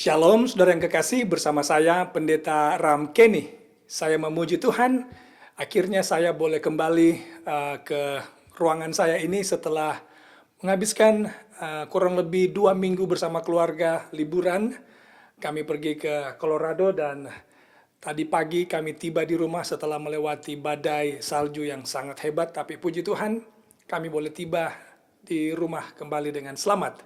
Shalom, saudara yang kekasih, bersama saya Pendeta Ram Kenny. Saya memuji Tuhan, akhirnya saya boleh kembali ke ruangan saya ini setelah menghabiskan kurang lebih 2 minggu bersama keluarga liburan. Kami pergi ke Colorado dan tadi pagi kami tiba di rumah setelah melewati badai salju yang sangat hebat. Tapi puji Tuhan, kami boleh tiba di rumah kembali dengan selamat.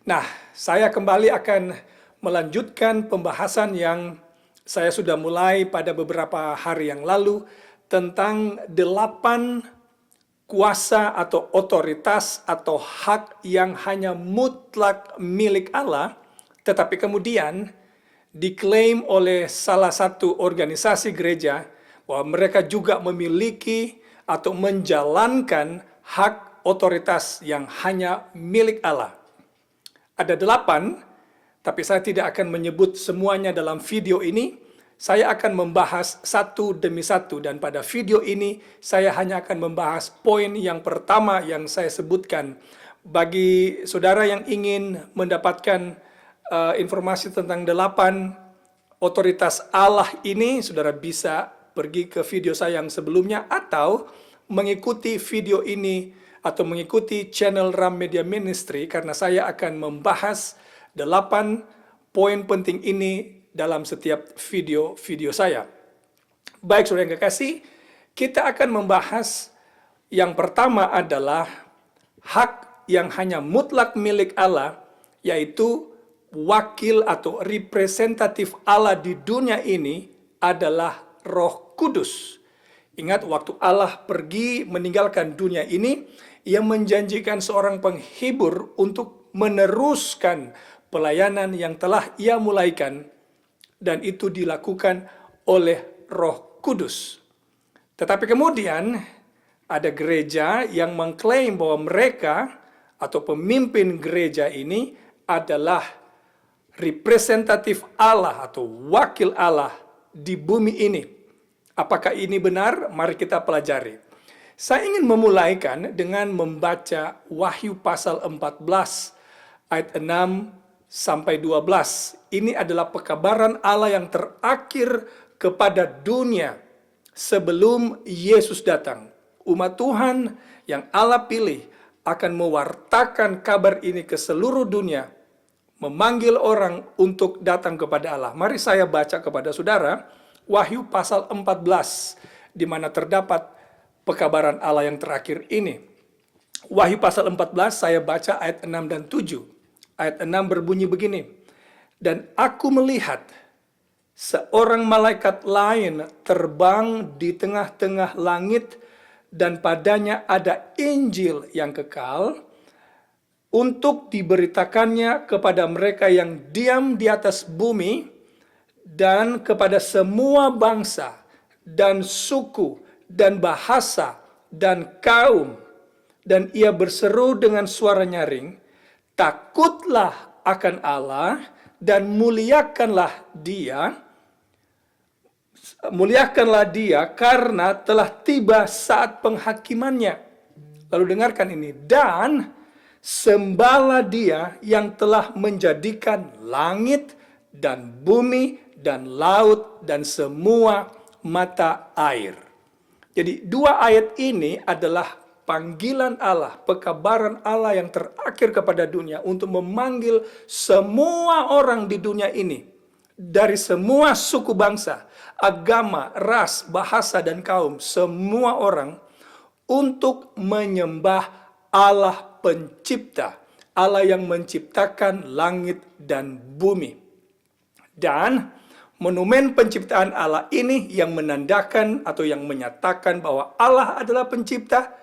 Nah, saya kembali akan melanjutkan pembahasan yang saya sudah mulai pada beberapa hari yang lalu tentang 8 kuasa atau otoritas atau hak yang hanya mutlak milik Allah, tetapi kemudian diklaim oleh salah satu organisasi gereja bahwa mereka juga memiliki atau menjalankan hak otoritas yang hanya milik Allah. Ada 8, tapi saya tidak akan menyebut semuanya dalam video ini. Saya akan membahas satu demi satu, dan pada video ini saya hanya akan membahas poin yang pertama yang saya sebutkan. Bagi saudara yang ingin mendapatkan informasi tentang 8 otoritas Allah ini, saudara bisa pergi ke video saya yang sebelumnya atau mengikuti video ini atau mengikuti channel Ram Media Ministry, karena saya akan membahas 8 poin penting ini dalam setiap video-video saya. Baik, saudara yang kekasih, kita akan membahas yang pertama adalah hak yang hanya mutlak milik Allah, yaitu wakil atau representatif Allah di dunia ini adalah Roh Kudus. Ingat, waktu Allah pergi meninggalkan dunia ini, Ia menjanjikan seorang penghibur untuk meneruskan pelayanan yang telah Ia mulaikan, dan itu dilakukan oleh Roh Kudus. Tetapi kemudian ada gereja yang mengklaim bahwa mereka atau pemimpin gereja ini adalah representatif Allah atau wakil Allah di bumi ini. Apakah ini benar? Mari kita pelajari. Saya ingin memulaikan dengan membaca Wahyu pasal 14 ayat 6 sampai 12. Ini adalah pekabaran Allah yang terakhir kepada dunia sebelum Yesus datang. Umat Tuhan yang Allah pilih akan mewartakan kabar ini ke seluruh dunia, memanggil orang untuk datang kepada Allah. Mari saya baca kepada saudara Wahyu pasal 14, di mana terdapat pekabaran Allah yang terakhir ini. Wahyu pasal 14, saya baca ayat 6 dan 7. Ayat 6 berbunyi begini. Dan aku melihat seorang malaikat lain terbang di tengah-tengah langit, dan padanya ada Injil yang kekal untuk diberitakannya kepada mereka yang diam di atas bumi dan kepada semua bangsa dan suku dan bahasa dan kaum. Dan ia berseru dengan suara nyaring, takutlah akan Allah dan muliakanlah dia karena telah tiba saat penghakimannya. Lalu dengarkan ini, dan sembahlah dia yang telah menjadikan langit dan bumi dan laut dan semua mata air. Jadi 2 ayat ini adalah panggilan Allah, pekabaran Allah yang terakhir kepada dunia untuk memanggil semua orang di dunia ini, dari semua suku bangsa, agama, ras, bahasa, dan kaum, semua orang untuk menyembah Allah pencipta, Allah yang menciptakan langit dan bumi. Dan monumen penciptaan Allah ini yang menandakan atau yang menyatakan bahwa Allah adalah pencipta,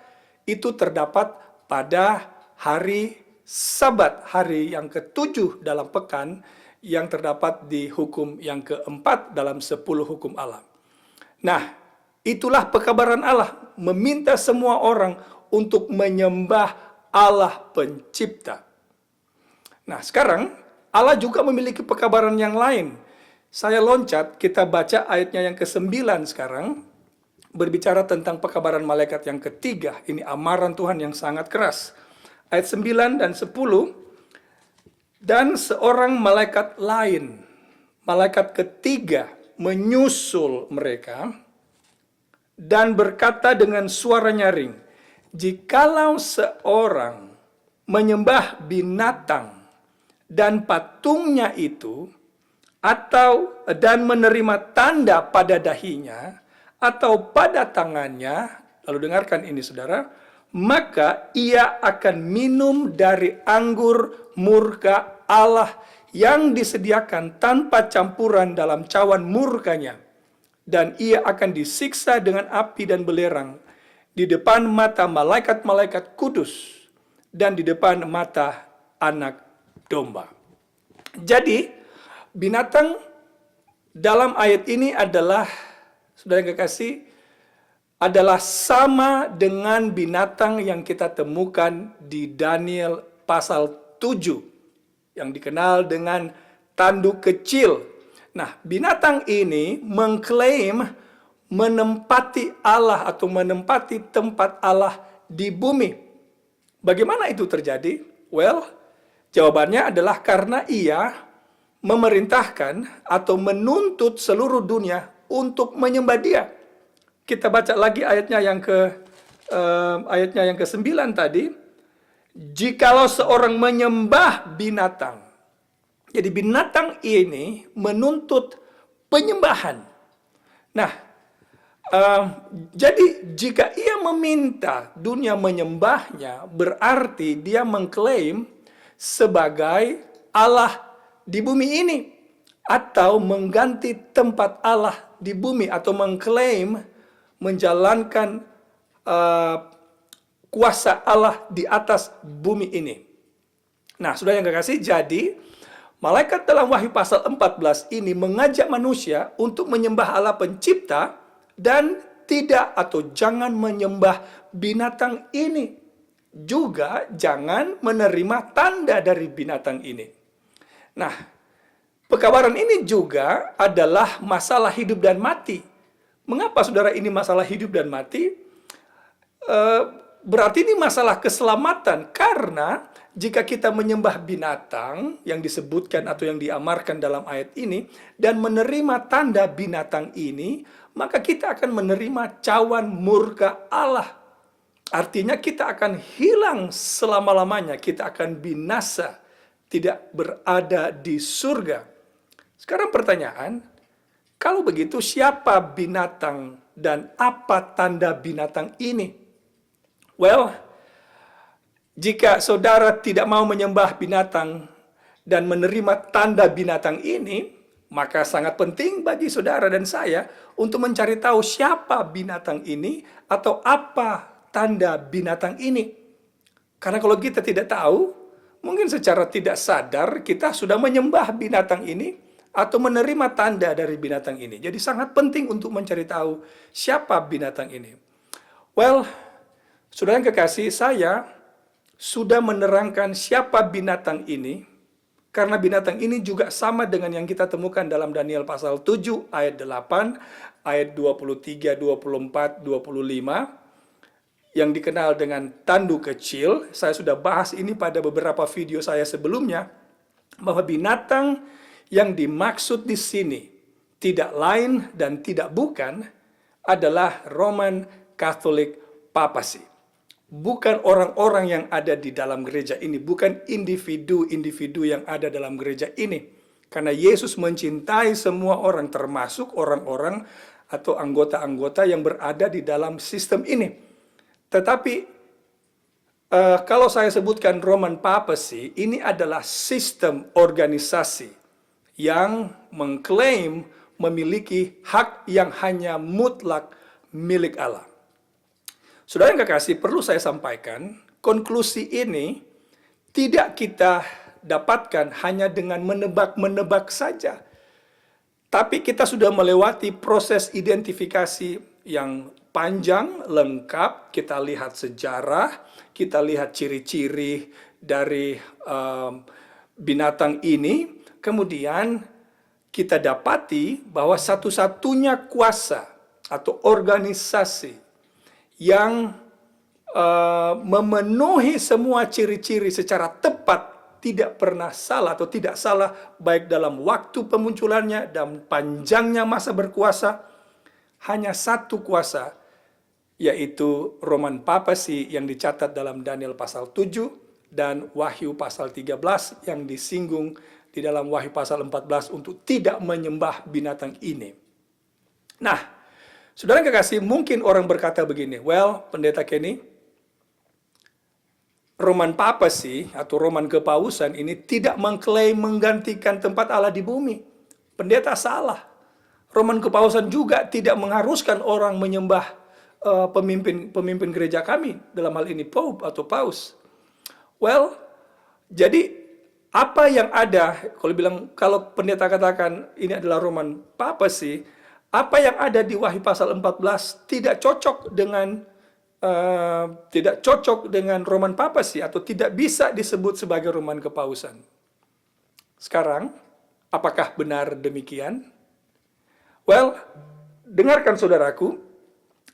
itu terdapat pada hari Sabat, hari yang ke-7 dalam pekan, yang terdapat di hukum yang ke-4 dalam 10 hukum Allah. Nah, itulah pekabaran Allah, meminta semua orang untuk menyembah Allah pencipta. Nah, sekarang Allah juga memiliki pekabaran yang lain. Saya loncat, kita baca ayatnya yang ke-9 sekarang, berbicara tentang pekabaran malaikat yang ketiga. Ini amaran Tuhan yang sangat keras. Ayat 9 dan 10, Dan seorang malaikat lain, malaikat ketiga, menyusul mereka dan berkata dengan suara nyaring, "Jikalau seorang menyembah binatang dan patungnya itu, atau dan menerima tanda pada dahinya atau pada tangannya," lalu dengarkan ini saudara, "maka ia akan minum dari anggur murka Allah yang disediakan tanpa campuran dalam cawan murkanya, dan ia akan disiksa dengan api dan belerang di depan mata malaikat-malaikat kudus dan di depan mata anak domba." Jadi, binatang dalam ayat ini adalah, saudara yang kekasih, adalah sama dengan binatang yang kita temukan di Daniel pasal 7 yang dikenal dengan tanduk kecil. Nah, binatang ini mengklaim menempati Allah atau menempati tempat Allah di bumi. Bagaimana itu terjadi? Well, jawabannya adalah karena ia memerintahkan atau menuntut seluruh dunia untuk menyembah dia. Kita baca lagi ayatnya yang ke-9 tadi. Jikalau seorang menyembah binatang. Jadi binatang ini menuntut penyembahan. Nah, jadi jika ia meminta dunia menyembahnya, berarti dia mengklaim sebagai Allah di bumi ini, atau mengganti tempat Allah di bumi, atau mengklaim menjalankan kuasa Allah di atas bumi ini. Nah, saudara yang kekasih, jadi malaikat dalam Wahyu pasal 14 ini mengajak manusia untuk menyembah Allah pencipta dan tidak atau jangan menyembah binatang ini. Juga jangan menerima tanda dari binatang ini. Nah, pekabaran ini juga adalah masalah hidup dan mati. Mengapa saudara ini masalah hidup dan mati? Berarti ini masalah keselamatan, karena jika kita menyembah binatang yang disebutkan atau yang diamarkan dalam ayat ini dan menerima tanda binatang ini, maka kita akan menerima cawan murka Allah. Artinya kita akan hilang selama-lamanya, kita akan binasa, tidak berada di surga. Sekarang pertanyaan, kalau begitu siapa binatang dan apa tanda binatang ini? Well, jika saudara tidak mau menyembah binatang dan menerima tanda binatang ini, maka sangat penting bagi saudara dan saya untuk mencari tahu siapa binatang ini atau apa tanda binatang ini. Karena kalau kita tidak tahu, mungkin secara tidak sadar kita sudah menyembah binatang ini atau menerima tanda dari binatang ini. Jadi sangat penting untuk mencari tahu siapa binatang ini. Well, saudara yang kekasih, saya sudah menerangkan siapa binatang ini, karena binatang ini juga sama dengan yang kita temukan dalam Daniel pasal 7 ayat 8, ayat 23, 24, 25, yang dikenal dengan tanduk kecil. Saya sudah bahas ini pada beberapa video saya sebelumnya, bahwa binatang yang dimaksud di sini tidak lain dan tidak bukan adalah Roman Catholic Papacy. Bukan orang-orang yang ada di dalam gereja ini, bukan individu-individu yang ada dalam gereja ini. Karena Yesus mencintai semua orang, termasuk orang-orang atau anggota-anggota yang berada di dalam sistem ini. Tetapi kalau saya sebutkan Roman Papacy, ini adalah sistem organisasi yang mengklaim memiliki hak yang hanya mutlak milik Allah. Saudara yang kekasih, perlu saya sampaikan, konklusi ini tidak kita dapatkan hanya dengan menebak-menebak saja. Tapi kita sudah melewati proses identifikasi yang panjang, lengkap. Kita lihat sejarah, kita lihat ciri-ciri dari binatang ini. Kemudian kita dapati bahwa satu-satunya kuasa atau organisasi yang memenuhi semua ciri-ciri secara tepat tidak pernah salah atau tidak salah, baik dalam waktu pemunculannya dan panjangnya masa berkuasa. Hanya satu kuasa, yaitu Roman Papacy yang dicatat dalam Daniel pasal 7 dan Wahyu pasal 13 yang disinggung di dalam Wahyu pasal 14 untuk tidak menyembah binatang ini. Nah, saudara yang kekasih, mungkin orang berkata begini, well, Pendeta Kenny, Roman Papacy atau Roman Kepausan ini tidak mengklaim menggantikan tempat Allah di bumi. Pendeta salah. Roman Kepausan juga tidak mengharuskan orang menyembah pemimpin gereja kami, dalam hal ini Pope atau Paus. Well, jadi apa yang ada, kalau pendeta katakan ini adalah Roman Papacy, apa yang ada di Wahyu pasal 14 tidak cocok dengan Roman Papacy atau tidak bisa disebut sebagai Roman Kepausan. Sekarang, apakah benar demikian? Well, dengarkan saudaraku,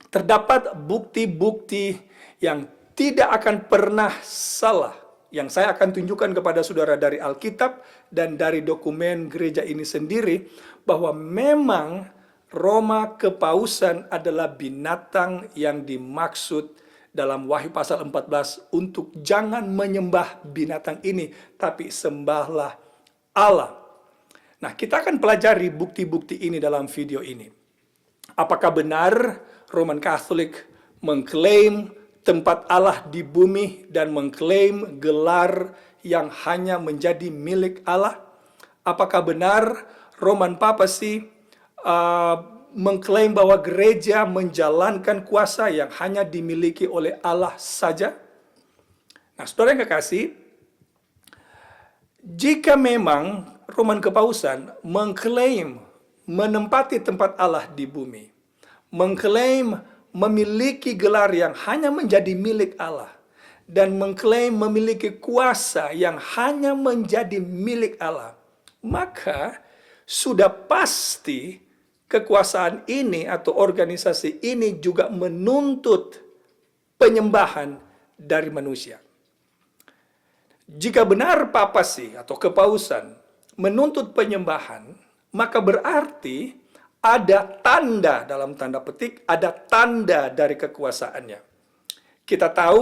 terdapat bukti-bukti yang tidak akan pernah salah yang saya akan tunjukkan kepada saudara dari Alkitab dan dari dokumen gereja ini sendiri, bahwa memang Roma Kepausan adalah binatang yang dimaksud dalam Wahyu pasal 14 untuk jangan menyembah binatang ini, tapi sembahlah Allah. Nah, kita akan pelajari bukti-bukti ini dalam video ini. Apakah benar Roman Katolik mengklaim tempat Allah di bumi dan mengklaim gelar yang hanya menjadi milik Allah? Apakah benar Roman Papacy mengklaim bahwa gereja menjalankan kuasa yang hanya dimiliki oleh Allah saja? Nah, saudara yang kekasih, jika memang Roman Kepausan mengklaim menempati tempat Allah di bumi, mengklaim memiliki gelar yang hanya menjadi milik Allah, dan mengklaim memiliki kuasa yang hanya menjadi milik Allah, maka sudah pasti kekuasaan ini atau organisasi ini juga menuntut penyembahan dari manusia. Jika benar papasi atau kepausan menuntut penyembahan, maka berarti ada tanda, dalam tanda petik, ada tanda dari kekuasaannya. Kita tahu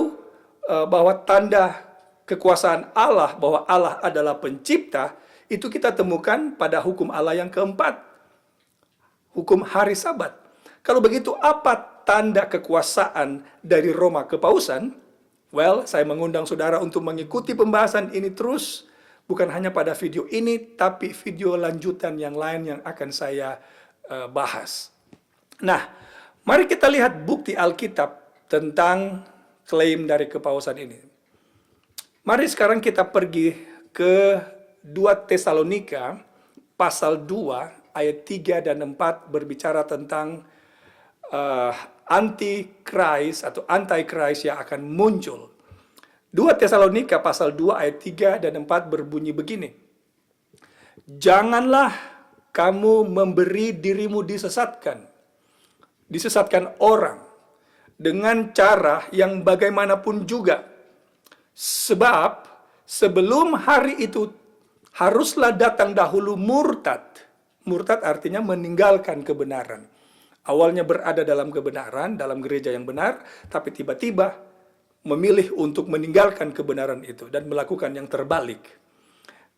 bahwa tanda kekuasaan Allah, bahwa Allah adalah pencipta, itu kita temukan pada hukum Allah yang keempat, hukum hari Sabat. Kalau begitu, apa tanda kekuasaan dari Roma Kepausan? Well, saya mengundang saudara untuk mengikuti pembahasan ini terus, bukan hanya pada video ini, tapi video lanjutan yang lain yang akan saya bahas. Nah, mari kita lihat bukti Alkitab tentang klaim dari kepausan ini. Mari sekarang kita pergi ke 2 Tesalonika pasal 2 ayat 3 dan 4 berbicara tentang anti-Christ atau anti-Christ yang akan muncul. 2 Tesalonika pasal 2 ayat 3 dan 4 berbunyi begini. Janganlah kamu memberi dirimu disesatkan orang dengan cara yang bagaimanapun juga. Sebab sebelum hari itu haruslah datang dahulu murtad. Murtad artinya meninggalkan kebenaran. Awalnya berada dalam kebenaran, dalam gereja yang benar, tapi tiba-tiba memilih untuk meninggalkan kebenaran itu dan melakukan yang terbalik.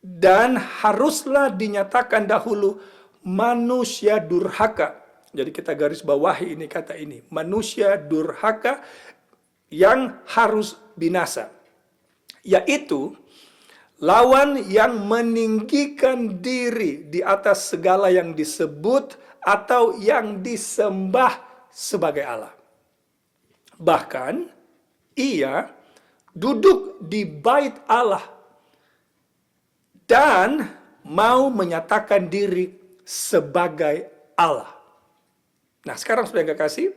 Dan haruslah dinyatakan dahulu manusia durhaka. Jadi kita garis bawahi ini kata ini. Manusia durhaka yang harus binasa. Yaitu lawan yang meninggikan diri di atas segala yang disebut atau yang disembah sebagai Allah. Bahkan ia duduk di bait Allah dan mau menyatakan diri sebagai Allah. Nah, sekarang sudah kekasih,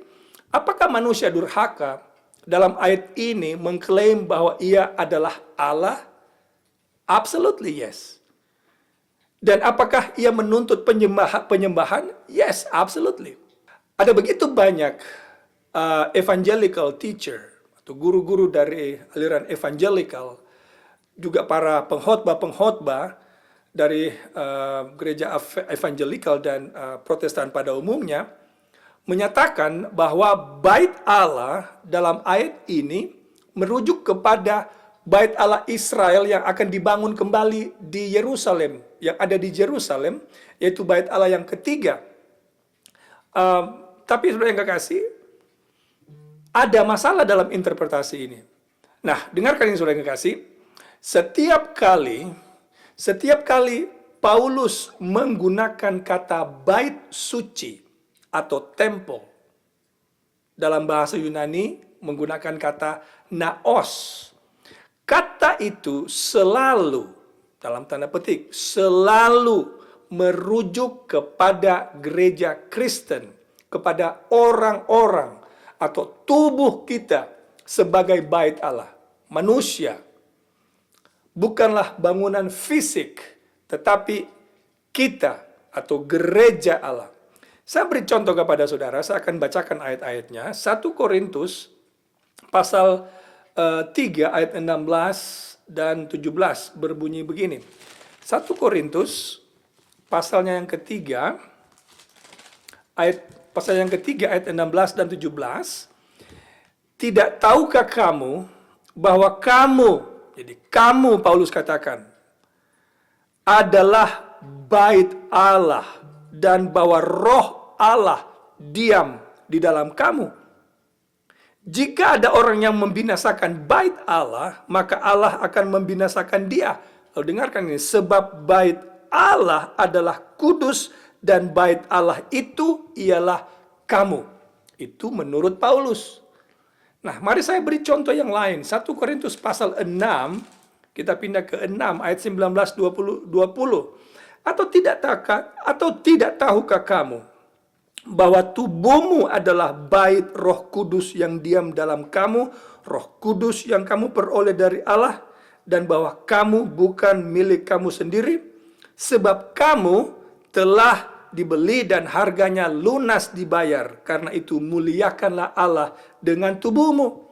apakah manusia durhaka dalam ayat ini mengklaim bahwa ia adalah Allah? Absolutely yes. Dan apakah ia menuntut penyembahan? Yes, absolutely. Ada begitu banyak evangelical teacher atau guru-guru dari aliran evangelical juga para pengkhotbah-pengkhotbah dari gereja evangelikal dan Protestan pada umumnya menyatakan bahwa bait Allah dalam ayat ini merujuk kepada bait Allah Israel yang akan dibangun kembali di Yerusalem, yang ada di Yerusalem, yaitu bait Allah yang ketiga. Tapi saudara yang kekasih, ada masalah dalam interpretasi ini. Nah, dengarkan ini saudara yang kekasih, setiap kali Paulus menggunakan kata bait suci atau temple, dalam bahasa Yunani menggunakan kata naos. Kata itu selalu, dalam tanda petik, selalu merujuk kepada gereja Kristen, kepada orang-orang atau tubuh kita sebagai bait Allah. Manusia bukanlah bangunan fisik, tetapi kita atau gereja Allah. Saya beri contoh kepada saudara, saya akan bacakan ayat-ayatnya. 1 Korintus pasal 3 ayat 16 dan 17 berbunyi begini. 1 Korintus pasalnya yang ketiga, pasal yang ketiga ayat 16 dan 17. Tidak tahukah kamu bahwa kamu, jadi kamu Paulus katakan, adalah bait Allah dan bahwa roh Allah diam di dalam kamu. Jika ada orang yang membinasakan bait Allah, maka Allah akan membinasakan dia. Lalu dengarkan ini, sebab bait Allah adalah kudus dan bait Allah itu ialah kamu. Itu menurut Paulus. Nah, mari saya beri contoh yang lain. 1 Korintus pasal 6, kita pindah ke 6 ayat 19 20. Atau tidak tahukah kamu bahwa tubuhmu adalah bait Roh Kudus yang diam dalam kamu, Roh Kudus yang kamu peroleh dari Allah, dan bahwa kamu bukan milik kamu sendiri, sebab kamu telah dibeli dan harganya lunas dibayar. Karena itu muliakanlah Allah dengan tubuhmu.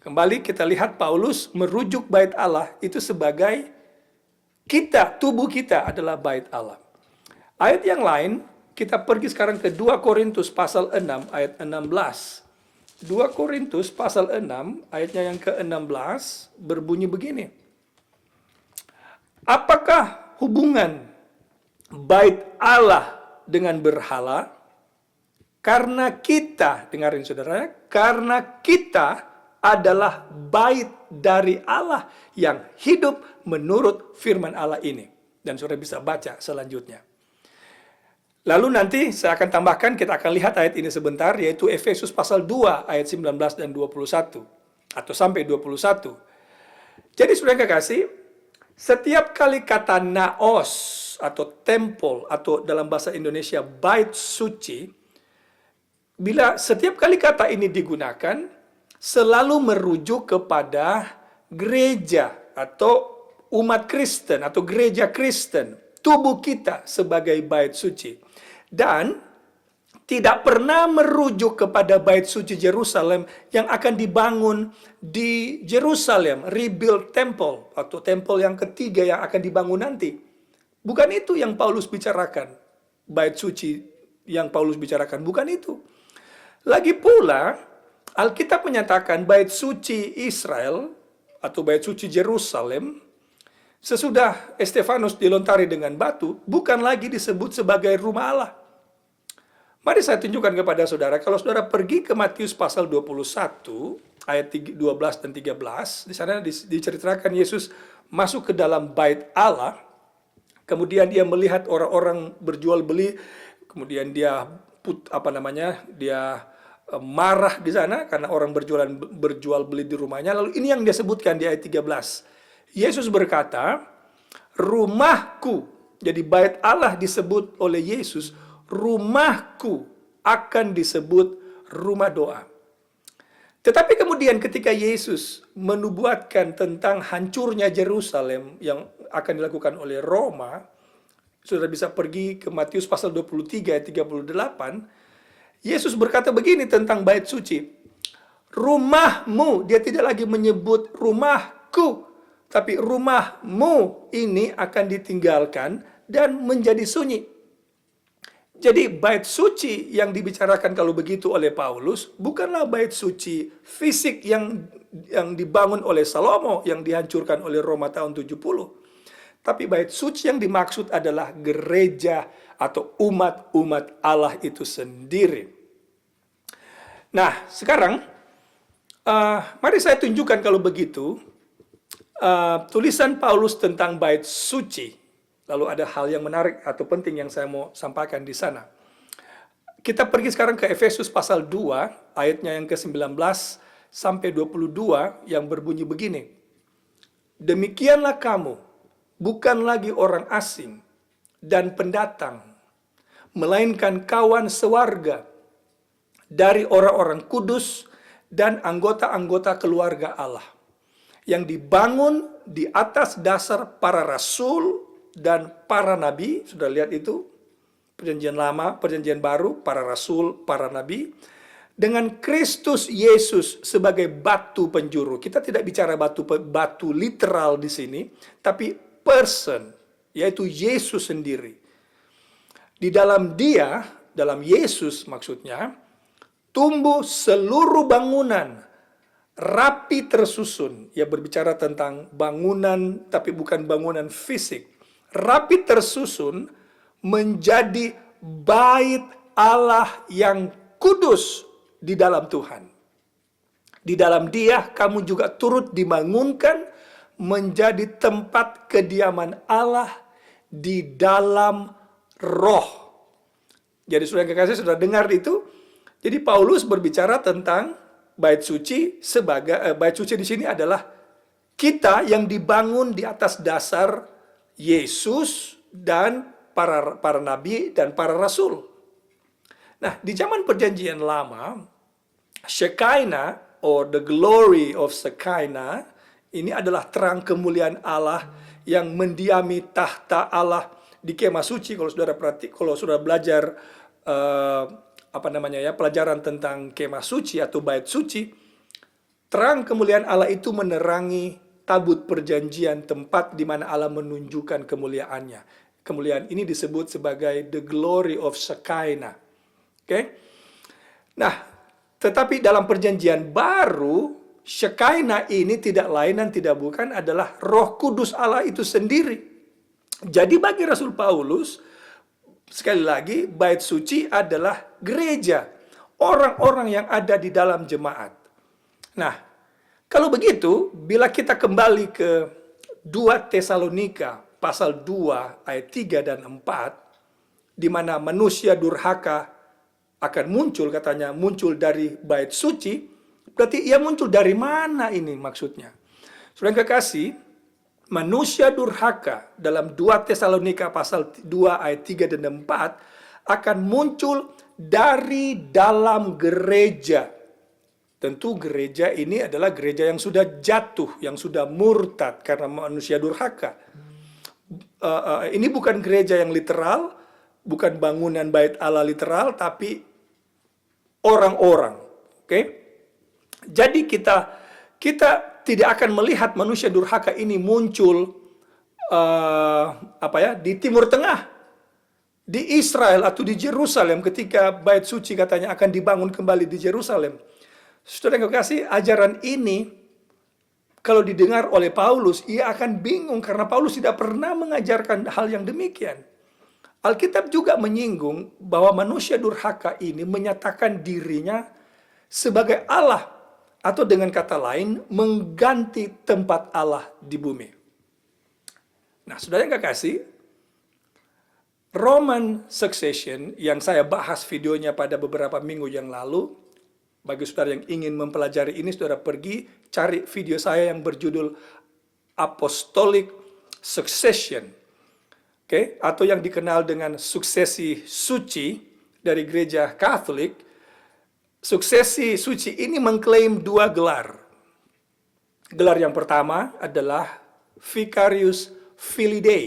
Kembali kita lihat Paulus merujuk bait Allah itu sebagai kita, tubuh kita adalah bait Allah. Ayat yang lain, kita pergi sekarang ke 2 Korintus pasal 6 ayat 16. 2 Korintus pasal 6 ayatnya yang ke-16 berbunyi begini. Apakah hubungan bait Allah dengan berhala? Karena kita, dengarin saudara, karena kita adalah bait dari Allah yang hidup menurut firman Allah ini. Dan saudara bisa baca selanjutnya. Lalu nanti saya akan tambahkan, kita akan lihat ayat ini sebentar, yaitu Efesus pasal 2 ayat 19 dan 21. Atau sampai 21. Jadi saudara kekasih, setiap kali kata naos atau temple atau dalam bahasa Indonesia bait suci, bila setiap kali kata ini digunakan, selalu merujuk kepada gereja atau umat Kristen atau gereja Kristen, tubuh kita sebagai bait suci. Dan tidak pernah merujuk kepada bait suci Yerusalem yang akan dibangun di Yerusalem, rebuild temple atau temple yang ketiga yang akan dibangun nanti. Bukan itu yang Paulus bicarakan. Bait suci yang Paulus bicarakan bukan itu. Lagi pula Alkitab menyatakan bait suci Israel atau bait suci Yerusalem sesudah Stefanus dilontari dengan batu bukan lagi disebut sebagai rumah Allah. Mari saya tunjukkan kepada saudara, kalau saudara pergi ke Matius pasal 21 ayat 12 dan 13, di sana diceritakan Yesus masuk ke dalam bait Allah, kemudian dia melihat orang-orang berjual beli, kemudian dia dia marah di sana karena orang berjual beli di rumahnya. Lalu ini yang dia sebutkan di ayat 13. Yesus berkata, rumahku, jadi bait Allah disebut oleh Yesus, rumahku akan disebut rumah doa. Tetapi kemudian ketika Yesus menubuatkan tentang hancurnya Yerusalem yang akan dilakukan oleh Roma, saudara bisa pergi ke Matius pasal 23 ayat 38, Yesus berkata begini tentang bait suci. Rumahmu, dia tidak lagi menyebut rumahku, tapi rumahmu ini akan ditinggalkan dan menjadi sunyi. Jadi bait suci yang dibicarakan kalau begitu oleh Paulus bukanlah bait suci fisik yang dibangun oleh Salomo yang dihancurkan oleh Roma tahun 70. Tapi bait suci yang dimaksud adalah gereja atau umat-umat Allah itu sendiri. Nah, sekarang mari saya tunjukkan kalau begitu tulisan Paulus tentang bait suci. Lalu ada hal yang menarik atau penting yang saya mau sampaikan di sana. Kita pergi sekarang ke Efesus pasal 2, ayatnya yang ke-19 sampai 22 yang berbunyi begini. Demikianlah kamu, bukan lagi orang asing dan pendatang, melainkan kawan sewarga dari orang-orang kudus dan anggota-anggota keluarga Allah, yang dibangun di atas dasar para rasul dan para nabi. Sudah lihat itu, perjanjian lama, perjanjian baru, para rasul, para nabi, dengan Kristus Yesus sebagai batu penjuru. Kita tidak bicara batu literal di sini, tapi person, yaitu Yesus sendiri. Di dalam Dia, dalam Yesus maksudnya, tumbuh seluruh bangunan rapi tersusun. Ya, berbicara tentang bangunan, tapi bukan bangunan fisik. Rapi tersusun menjadi bait Allah yang kudus di dalam Tuhan. Di dalam Dia kamu juga turut dibangunkan menjadi tempat kediaman Allah di dalam roh. Jadi saudara yang kekasih sudah dengar itu. Jadi Paulus berbicara tentang bait suci sebagai bait suci di sini adalah kita yang dibangun di atas dasar Yesus dan para nabi dan para rasul. Nah, di zaman perjanjian lama, Shekinah or the glory of Shekinah ini adalah terang kemuliaan Allah yang mendiami tahta Allah di kemah suci. Kalau saudara belajar pelajaran tentang kemah suci atau bait suci, terang kemuliaan Allah itu menerangi tabut perjanjian, tempat di mana Allah menunjukkan kemuliaannya. Kemuliaan ini disebut sebagai the glory of Shekinah. Oke? Nah, tetapi dalam perjanjian baru, Shekinah ini tidak lain dan tidak bukan adalah Roh Kudus Allah itu sendiri. Jadi bagi Rasul Paulus, sekali lagi, bait suci adalah gereja, orang-orang yang ada di dalam jemaat. Nah, kalau begitu, bila kita kembali ke 2 Tesalonika pasal 2 ayat 3 dan 4, di mana manusia durhaka akan muncul, katanya muncul dari bait suci, berarti ia muncul dari mana ini maksudnya? Saudara yang kekasih, manusia durhaka dalam 2 Tesalonika pasal 2 ayat 3 dan 4 akan muncul dari dalam gereja. Tentu gereja ini adalah gereja yang sudah jatuh, yang sudah murtad karena manusia durhaka. Ini bukan gereja yang literal, bukan bangunan bait Allah literal, tapi orang-orang. Oke? Jadi kita tidak akan melihat manusia durhaka ini muncul di Timur Tengah, di Israel atau di Yerusalem ketika bait suci katanya akan dibangun kembali di Yerusalem. Saudara yang kekasih, ajaran ini kalau didengar oleh Paulus, ia akan bingung karena Paulus tidak pernah mengajarkan hal yang demikian. Alkitab juga menyinggung bahwa manusia durhaka ini menyatakan dirinya sebagai Allah, atau dengan kata lain, mengganti tempat Allah di bumi. Nah, saudara yang kekasih, Roman succession yang saya bahas videonya pada beberapa minggu yang lalu, bagi saudara yang ingin mempelajari ini, saudara pergi cari video saya yang berjudul Apostolic Succession. Oke, atau yang dikenal dengan suksesi suci dari gereja Katolik. Suksesi suci ini mengklaim 2 gelar. Gelar yang pertama adalah Vicarius Filii Dei,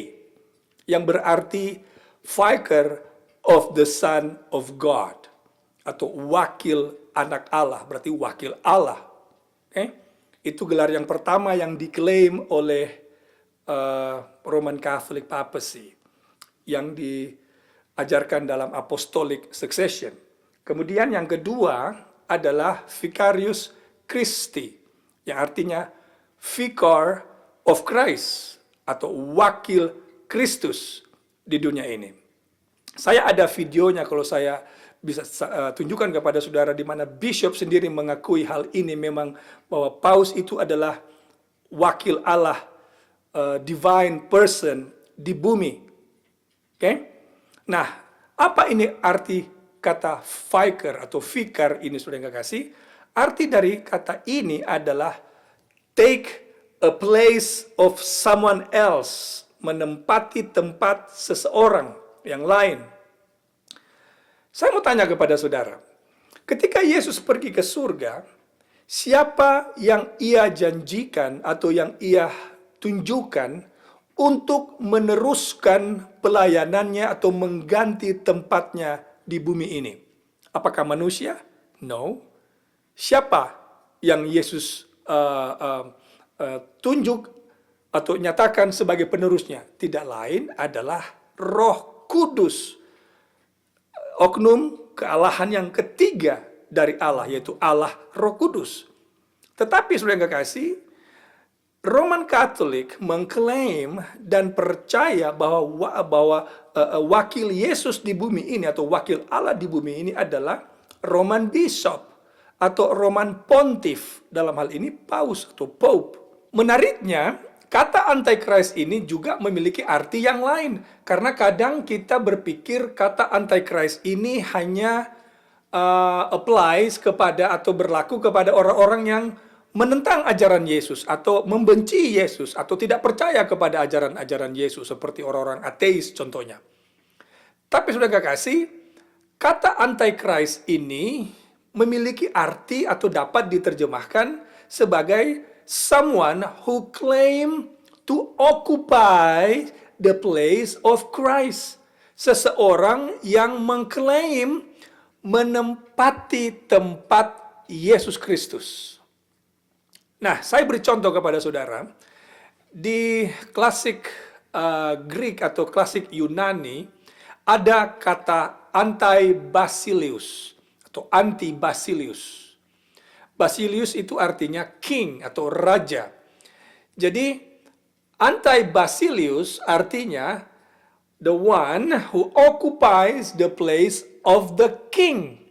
yang berarti Vicar of the Son of God, atau wakil anak Allah, berarti wakil Allah. Itu gelar yang pertama yang diklaim oleh Roman Catholic Papacy yang diajarkan dalam Apostolic Succession. Kemudian yang kedua adalah Vicarius Christi, yang artinya Vicar of Christ atau wakil Kristus di dunia ini. Saya ada videonya kalau saya bisa tunjukkan kepada saudara di mana bishop sendiri mengakui hal ini memang bahwa paus itu adalah wakil Allah, divine person di bumi. Oke? Nah, apa ini arti kata vicar atau vicar ini, saudara yang kekasih? Arti dari kata ini adalah take a place of someone else, menempati tempat seseorang yang lain. Saya mau tanya kepada saudara, ketika Yesus pergi ke surga, siapa yang ia janjikan atau yang ia tunjukkan untuk meneruskan pelayanannya atau mengganti tempatnya di bumi ini? Apakah manusia? No. Siapa yang Yesus tunjuk atau nyatakan sebagai penerusnya? Tidak lain adalah Roh Kudus, oknum kealahan yang ketiga dari Allah, yaitu Allah Roh Kudus. Tetapi saudara yang kekasih, Roman Katolik mengklaim dan percaya bahwa wakil Yesus di bumi ini atau wakil Allah di bumi ini adalah Roman Bishop atau Roman Pontiff, dalam hal ini Paus atau Pope. Menariknya, kata Antichrist ini juga memiliki arti yang lain. Karena kadang kita berpikir kata Antichrist ini hanya applies kepada atau berlaku kepada orang-orang yang menentang ajaran Yesus atau membenci Yesus atau tidak percaya kepada ajaran-ajaran Yesus seperti orang-orang ateis contohnya. Tapi sudah gak kasih, kata Antichrist ini memiliki arti atau dapat diterjemahkan sebagai someone who claim to occupy the place of Christ. Seseorang yang mengklaim menempati tempat Yesus Kristus. Nah, saya beri contoh kepada saudara. Di klasik Greek atau klasik Yunani, ada kata anti-basilius atau anti-basilius. Basilius itu artinya king atau raja. Jadi anti-basilius artinya the one who occupies the place of the king.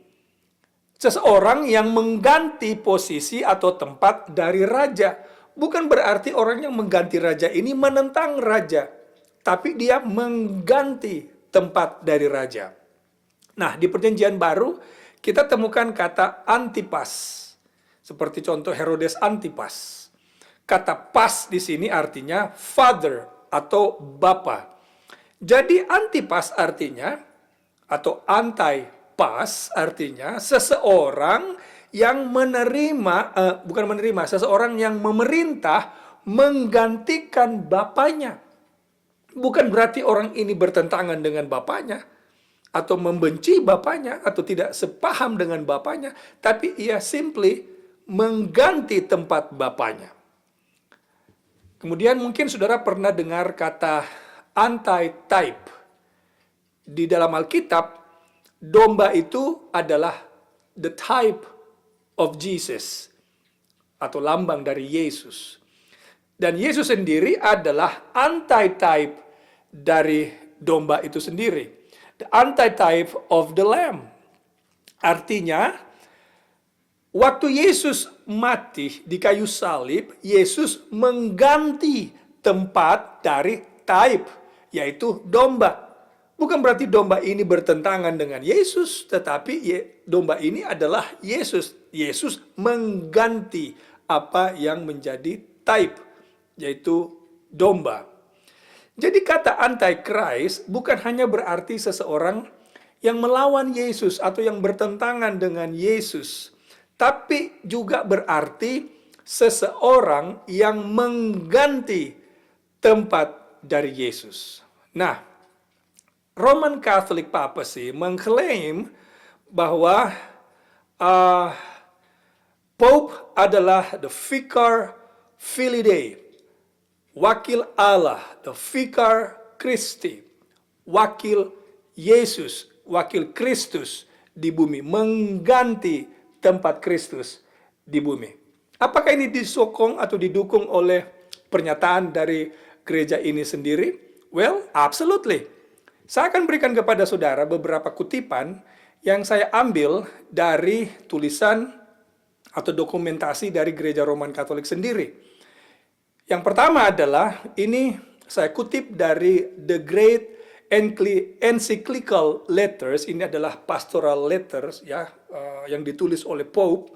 Seseorang yang mengganti posisi atau tempat dari raja. Bukan berarti orang yang mengganti raja ini menentang raja, tapi dia mengganti tempat dari raja. Nah, di Perjanjian Baru kita temukan kata Antipas. Seperti contoh Herodes Antipas. Kata pas di sini artinya father atau bapa. Jadi Antipas artinya atau anti-pas artinya seseorang yang seseorang yang memerintah menggantikan bapaknya. Bukan berarti orang ini bertentangan dengan bapaknya atau membenci bapaknya atau tidak sepaham dengan bapaknya, tapi ia simply mengganti tempat bapaknya. Kemudian mungkin saudara pernah dengar kata anti-type. Di dalam Alkitab, domba itu adalah the type of Jesus atau lambang dari Yesus. Dan Yesus sendiri adalah anti-type dari domba itu sendiri. The anti-type of the lamb. Artinya, waktu Yesus mati di kayu salib, Yesus mengganti tempat dari type, yaitu domba. Bukan berarti domba ini bertentangan dengan Yesus, tetapi domba ini adalah Yesus. Yesus mengganti apa yang menjadi type, yaitu domba. Jadi kata Antichrist bukan hanya berarti seseorang yang melawan Yesus atau yang bertentangan dengan Yesus, tapi juga berarti seseorang yang mengganti tempat dari Yesus. Nah, Roman Catholic Papacy mengklaim bahwa Pope adalah the Vicar Filidae, wakil Allah, the Vicar Christi, wakil Yesus, wakil Kristus di bumi, mengganti tempat Kristus di bumi. Apakah ini disokong atau didukung oleh pernyataan dari gereja ini sendiri? Well, absolutely. Saya akan berikan kepada saudara beberapa kutipan yang saya ambil dari tulisan atau dokumentasi dari gereja Roman Katolik sendiri. Yang pertama adalah, ini saya kutip dari The Great Encyclical Letters. Ini adalah pastoral letters ya, yang ditulis oleh Pope.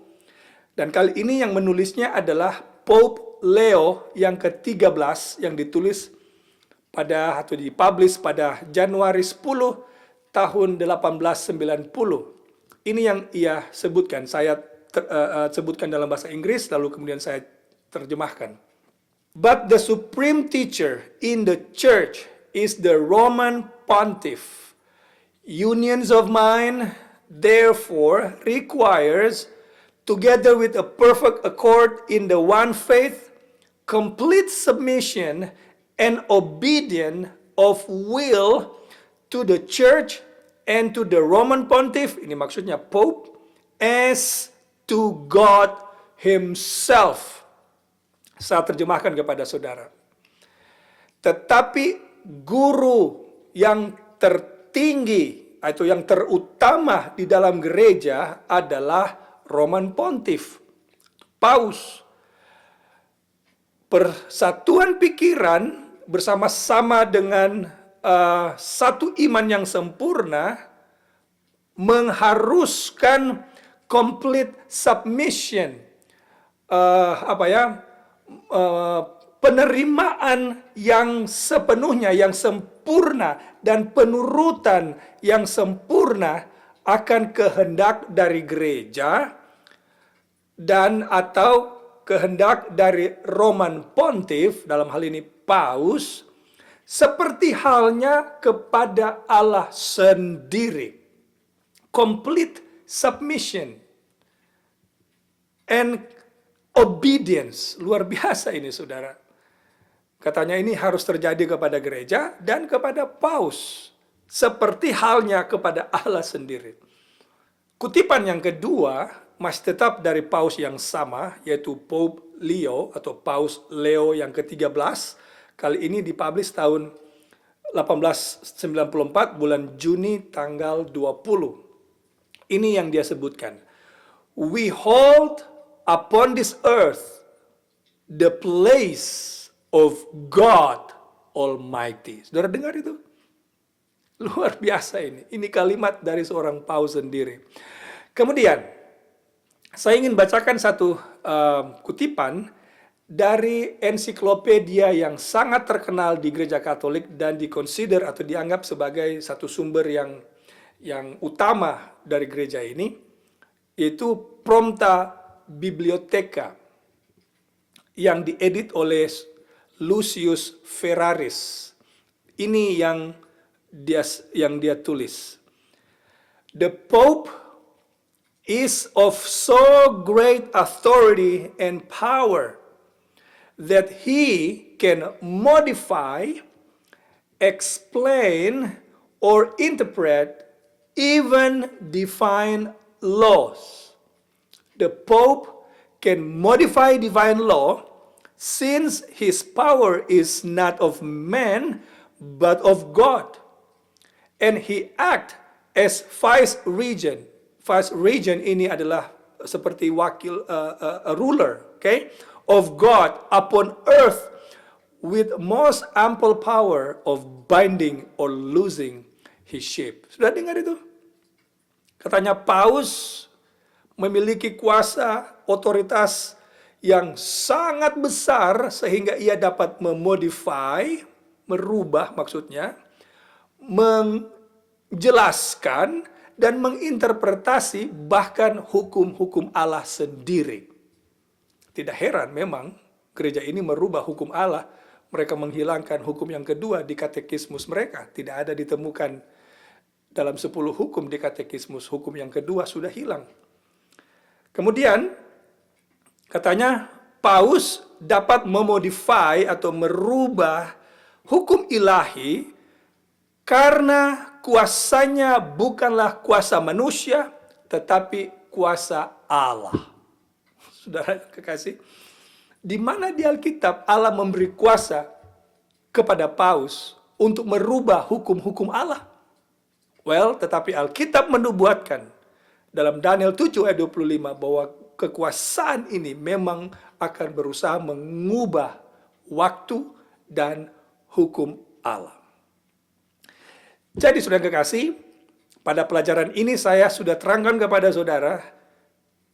Dan kali ini yang menulisnya adalah Pope Leo yang ke-13 yang ditulis pada atau dipublish pada Januari 10 tahun 1890. Ini yang ia sebutkan. Saya sebutkan dalam bahasa Inggris lalu kemudian saya terjemahkan. But the supreme teacher in the church is the Roman Pontiff. Unions of mind, therefore, requires, together with a perfect accord in the one faith, complete submission and obedience of will to the church and to the Roman Pontiff, ini maksudnya Pope, as to God Himself. Saya terjemahkan kepada saudara. Tetapi guru yang tertinggi atau yang terutama di dalam gereja adalah Roman Pontiff, Paus. Persatuan pikiran bersama-sama dengan satu iman yang sempurna mengharuskan complete submission, penerimaan yang sepenuhnya, yang sempurna, dan penurutan yang sempurna akan kehendak dari gereja dan atau kehendak dari Roman Pontiff, dalam hal ini Paus, seperti halnya kepada Allah sendiri. Complete submission and obedience. Luar biasa ini saudara. Katanya ini harus terjadi kepada gereja dan kepada Paus, seperti halnya kepada Allah sendiri. Kutipan yang kedua masih tetap dari Paus yang sama, yaitu Pope Leo atau Paus Leo yang ke-13. Kali ini dipublish tahun 1894 bulan Juni tanggal 20. Ini yang dia sebutkan. We hold upon this earth the place of God Almighty. Saudara dengar itu? Luar biasa ini. Ini kalimat dari seorang Paus sendiri. Kemudian, saya ingin bacakan satu kutipan dari ensiklopedia yang sangat terkenal di gereja Katolik dan dikonsider atau dianggap sebagai satu sumber yang utama dari gereja ini, yaitu Prompta Bibliotheca yang diedit oleh Lucius Ferraris. Ini yang dia tulis. The Pope is of so great authority and power that he can modify, explain, or interpret even divine laws. The Pope can modify divine law since his power is not of man but of God. And he act as vice regent. Vice regent ini adalah seperti wakil ruler, okay, of God upon earth with most ample power of binding or loosing his sheep. Sudah dengar itu? Katanya Paus memiliki kuasa, otoritas yang sangat besar sehingga ia dapat memodify, merubah maksudnya, menjelaskan dan menginterpretasi bahkan hukum-hukum Allah sendiri. Tidak heran memang gereja ini merubah hukum Allah. Mereka menghilangkan hukum yang kedua di katekismus mereka. Tidak ada ditemukan dalam 10 hukum di katekismus. Hukum yang kedua sudah hilang. Kemudian Katanya Paus dapat memodify atau merubah hukum ilahi karena kuasanya bukanlah kuasa manusia, tetapi kuasa Allah. Saudara kekasih, di mana di Alkitab Allah memberi kuasa kepada Paus untuk merubah hukum-hukum Allah? Well, tetapi Alkitab menubuatkan dalam Daniel 7 ayat 25 bahwa kekuasaan ini memang akan berusaha mengubah waktu dan hukum Allah. Jadi saudara kekasih, pada pelajaran ini saya sudah terangkan kepada saudara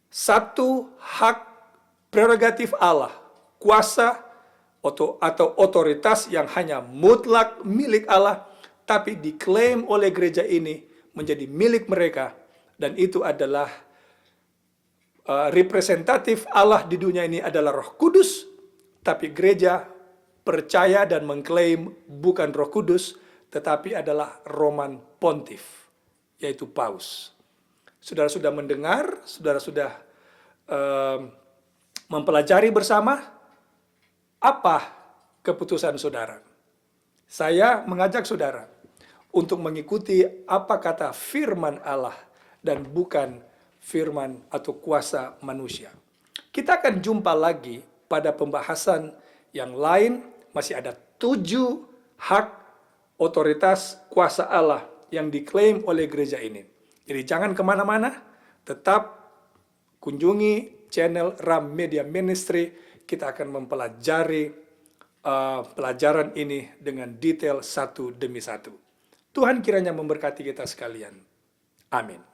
satu hak prerogatif Allah, kuasa atau otoritas yang hanya mutlak milik Allah, tapi diklaim oleh gereja ini menjadi milik mereka, dan itu adalah representatif Allah di dunia ini adalah Roh Kudus, tapi gereja percaya dan mengklaim bukan Roh Kudus, tetapi adalah Roman Pontif, yaitu Paus. Saudara sudah mendengar, saudara sudah mempelajari bersama apa keputusan saudara. Saya mengajak saudara untuk mengikuti apa kata firman Allah dan bukan firman atau kuasa manusia. Kita akan jumpa lagi pada pembahasan yang lain, masih ada 7 hak otoritas kuasa Allah yang diklaim oleh gereja ini. Jadi jangan kemana-mana, tetap kunjungi channel RAM Media Ministry. Kita akan mempelajari pelajaran ini dengan detail satu demi satu. Tuhan kiranya memberkati kita sekalian. Amin.